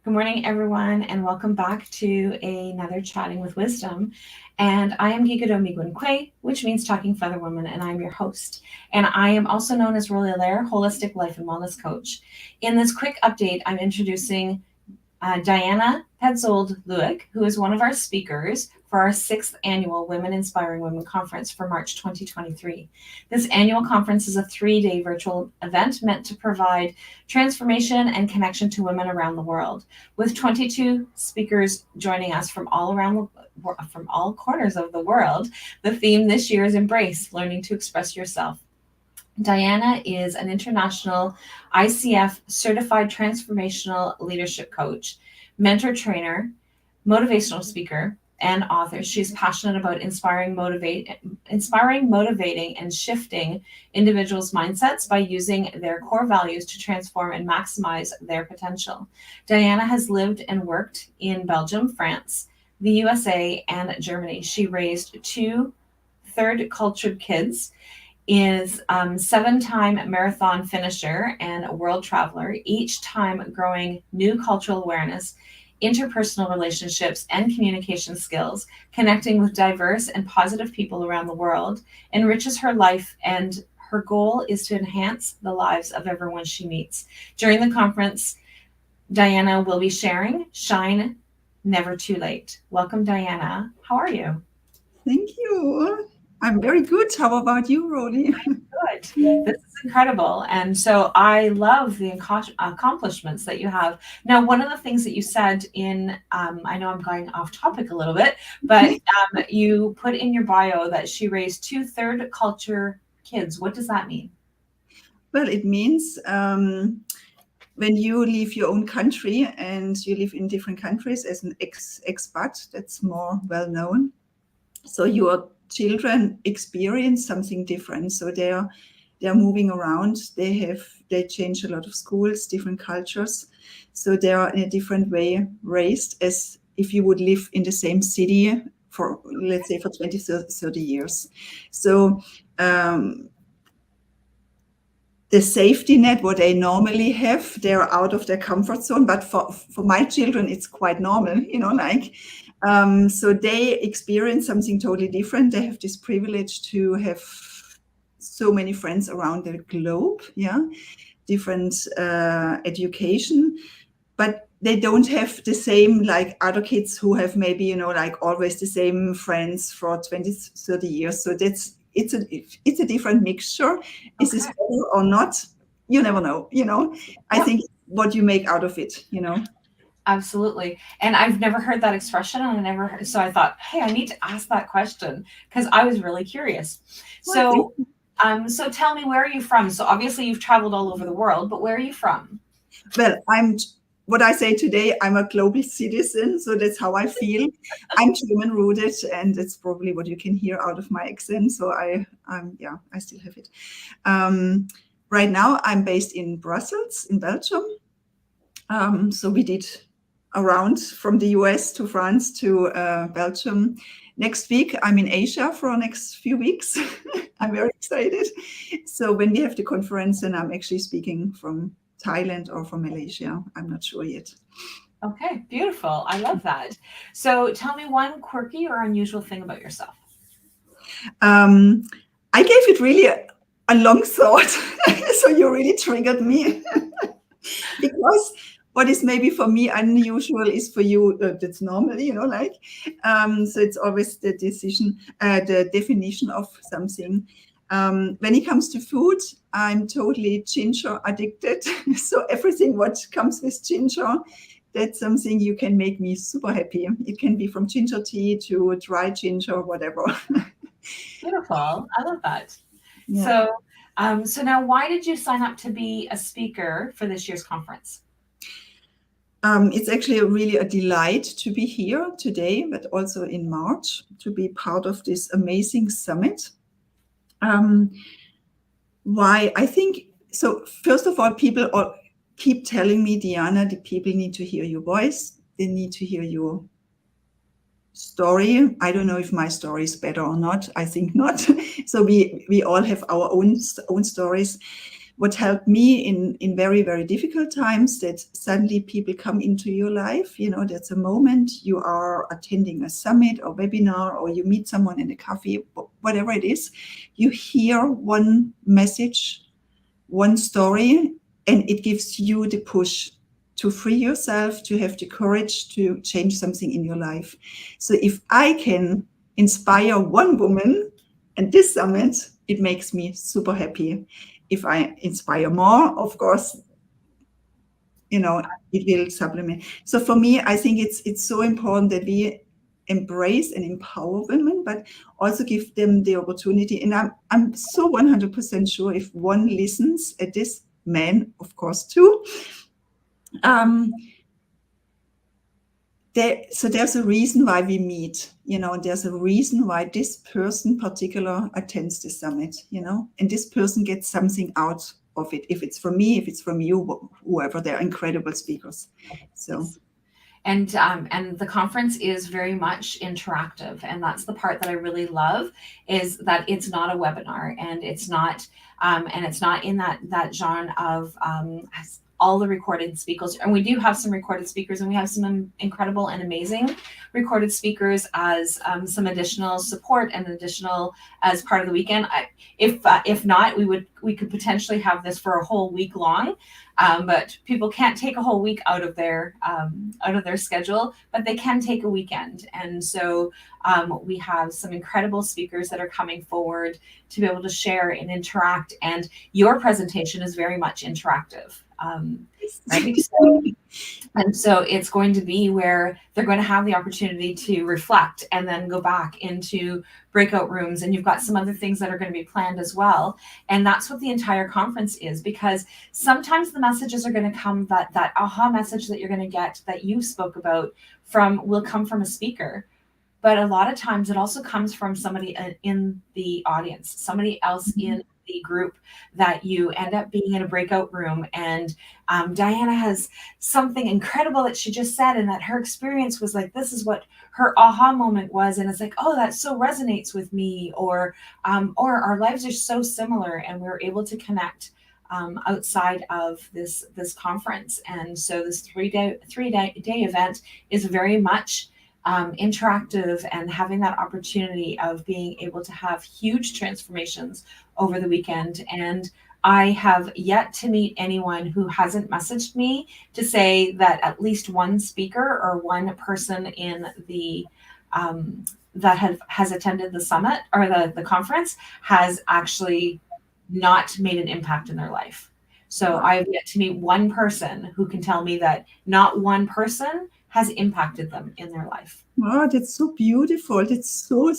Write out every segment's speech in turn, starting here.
Good morning, everyone, and welcome back to another Chatting with Wisdom. And I am Gigadomi Migwin which means Talking Feather Woman, and I'm your host. And I am also known as Rolia Lair, Holistic Life and Wellness Coach. In this quick update, I'm introducing Diana Luik, who is one of our speakers for our 6th annual Women Inspiring Women Conference for March 2023. This annual conference is a 3-day virtual event meant to provide transformation and connection to women around the world, with 22 speakers joining us from all corners of the world. The theme this year is Embrace, Learning to Express Yourself. Diana is an international ICF certified transformational leadership coach, mentor trainer, motivational speaker, and author. She's passionate about inspiring, motivating, and shifting individuals' mindsets by using their core values to transform and maximize their potential. Diana has lived and worked in Belgium, France, the USA, and Germany. She raised 2 third-cultured kids, is 7-time marathon finisher and a world traveler, each time growing new cultural awareness, interpersonal relationships, and communication skills, connecting with diverse and positive people around the world, enriches her life, and her goal is to enhance the lives of everyone she meets. During the conference, Diana will be sharing Shine Never Too Late. Welcome, Diana. How are you? Thank you. I'm very good. How about you, Rodi? Good. This is incredible. And so I love the accomplishments that you have. Now, one of the things that you said I know I'm going off topic a little bit, but you put in your bio that she raised 2 third culture kids. What does that mean? Well, it means when you leave your own country and you live in different countries as an expat, that's more well known. So your children experience something different. So they're moving around. They change a lot of schools, different cultures. So they are in a different way raised as if you would live in the same city for, let's say, for 20, 30 years. So the safety net, what they normally have, they're out of their comfort zone. But for my children, it's quite normal, so they experience something totally different. They have this privilege to have so many friends around the globe, different education, but they don't have the same like other kids who have maybe, like always the same friends for 20, 30 years. So it's a different mixture. Okay. Is this better or not? You never know, I think what you make out of it, Absolutely. And I've never heard that expression, and so I thought, hey, I need to ask that question because I was really curious. So tell me, where are you from? So obviously you've traveled all over the world, but where are you from? Well, what I say today, I'm a global citizen, so that's how I feel. I'm German rooted, and that's probably what you can hear out of my accent. So I still have it. Right now, I'm based in Brussels, in Belgium. So we did around from the US to France to Belgium. Next week, I'm in Asia for the next few weeks. I'm very excited. So when we have the conference, then I'm actually speaking from Thailand or from Malaysia. I'm not sure yet. Okay, beautiful. I love that. So tell me one quirky or unusual thing about yourself. I gave it really a long thought. So you really triggered me. Because what is maybe for me unusual is for you that's normal, so it's always the definition of something. When it comes to food, I'm totally ginger addicted. So everything what comes with ginger, that's something you can make me super happy. It can be from ginger tea to dry ginger, whatever. Beautiful. I love that. Yeah. So now, why did you sign up to be a speaker for this year's conference? It's actually really a delight to be here today, but also in March to be part of this amazing summit. Why? I think, so first of all, people keep telling me, Diana, the people need to hear your voice. They need to hear your story. I don't know if my story is better or not. I think not. So we all have our own stories. what helped me in very, very difficult times, that suddenly people come into your life. You know, there's a moment you are attending a summit or webinar, or you meet someone in a cafe, whatever it is, you hear one message, one story, and it gives you the push to free yourself, to have the courage to change something in your life. So if I can inspire one woman at this summit, it makes me super happy. If I inspire more, of course, you know, it will supplement. So for me, I think it's so important that we embrace and empower women, but also give them the opportunity. And I'm so 100% sure if one listens at this, men, of course, too. So there's a reason why we meet, you know, there's a reason why this person particular attends the summit, you know, and this person gets something out of it. If it's from me, if it's from you, whoever, they're incredible speakers. So. Yes. And the conference is very much interactive, and that's the part that I really love, is that it's not a webinar, and it's not in that genre of all the recorded speakers. And we do have some recorded speakers, and we have some incredible and amazing recorded speakers as some additional support and additional as part of the weekend. If not, we could potentially have this for a whole week long. But people can't take a whole week out of their schedule, but they can take a weekend. And so we have some incredible speakers that are coming forward to be able to share and interact. And your presentation is very much interactive. Right? So it's going to be where they're going to have the opportunity to reflect and then go back into breakout rooms. And you've got some other things that are going to be planned as well. And that's what the entire conference is, because sometimes the messages are going to come, that aha message that you're going to get that you spoke about will come from a speaker. But a lot of times it also comes from somebody in the audience, somebody else in the group, that you end up being in a breakout room, and Diana has something incredible that she just said, and that her experience was like, this is what her aha moment was, and it's like, oh, that so resonates with me, or our lives are so similar, and we were able to connect outside of this conference. And so this three-day event is very much interactive, and having that opportunity of being able to have huge transformations over the weekend. And I have yet to meet anyone who hasn't messaged me to say that at least one speaker or one person in the that has attended the summit or the conference has actually not made an impact in their life. So I've yet to meet one person who can tell me that not one person has impacted them in their life. Oh, that's so beautiful. That's so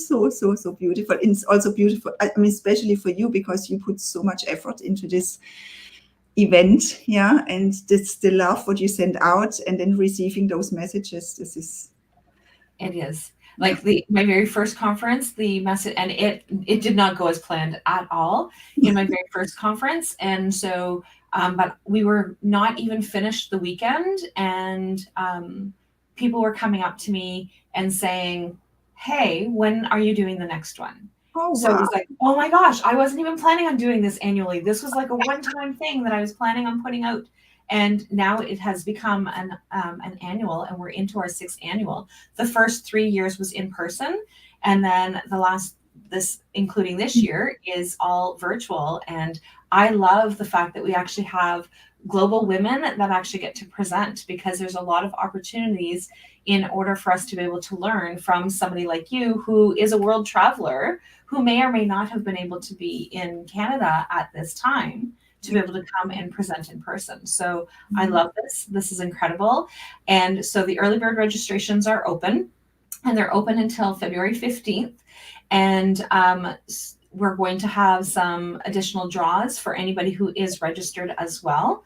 beautiful. And it's also beautiful, I mean, especially for you, because you put so much effort into this event. Yeah. And that's the love what you send out, and then receiving those messages. It is. Like my very first conference, the message, and it did not go as planned at all in my very first conference. And so, but we were not even finished the weekend, and people were coming up to me and saying, hey, when are you doing the next one? Oh, So wow. it was like, oh my gosh, I wasn't even planning on doing this annually. This was like a one-time thing that I was planning on putting out. And now it has become an annual, and we're into our 6th annual. The first 3 years was in person, and then including this year, is all virtual. And I love the fact that we actually have global women that actually get to present, because there's a lot of opportunities in order for us to be able to learn from somebody like you, who is a world traveler, who may or may not have been able to be in Canada at this time, to be able to come and present in person. So I love this. This is incredible. And so the early bird registrations are open, and they're open until February 15th. And we're going to have some additional draws for anybody who is registered as well,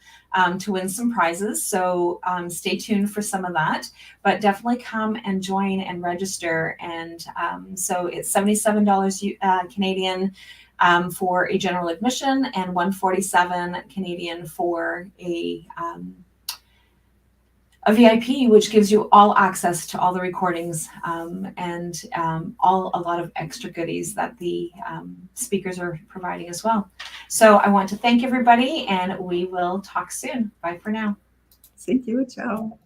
to win some prizes. So stay tuned for some of that, but definitely come and join and register. And so it's $77 Canadian for a general admission, and $147 Canadian for a VIP, which gives you all access to all the recordings and a lot of extra goodies that the speakers are providing as well. So I want to thank everybody, and we will talk soon. Bye for now. Thank you. Ciao.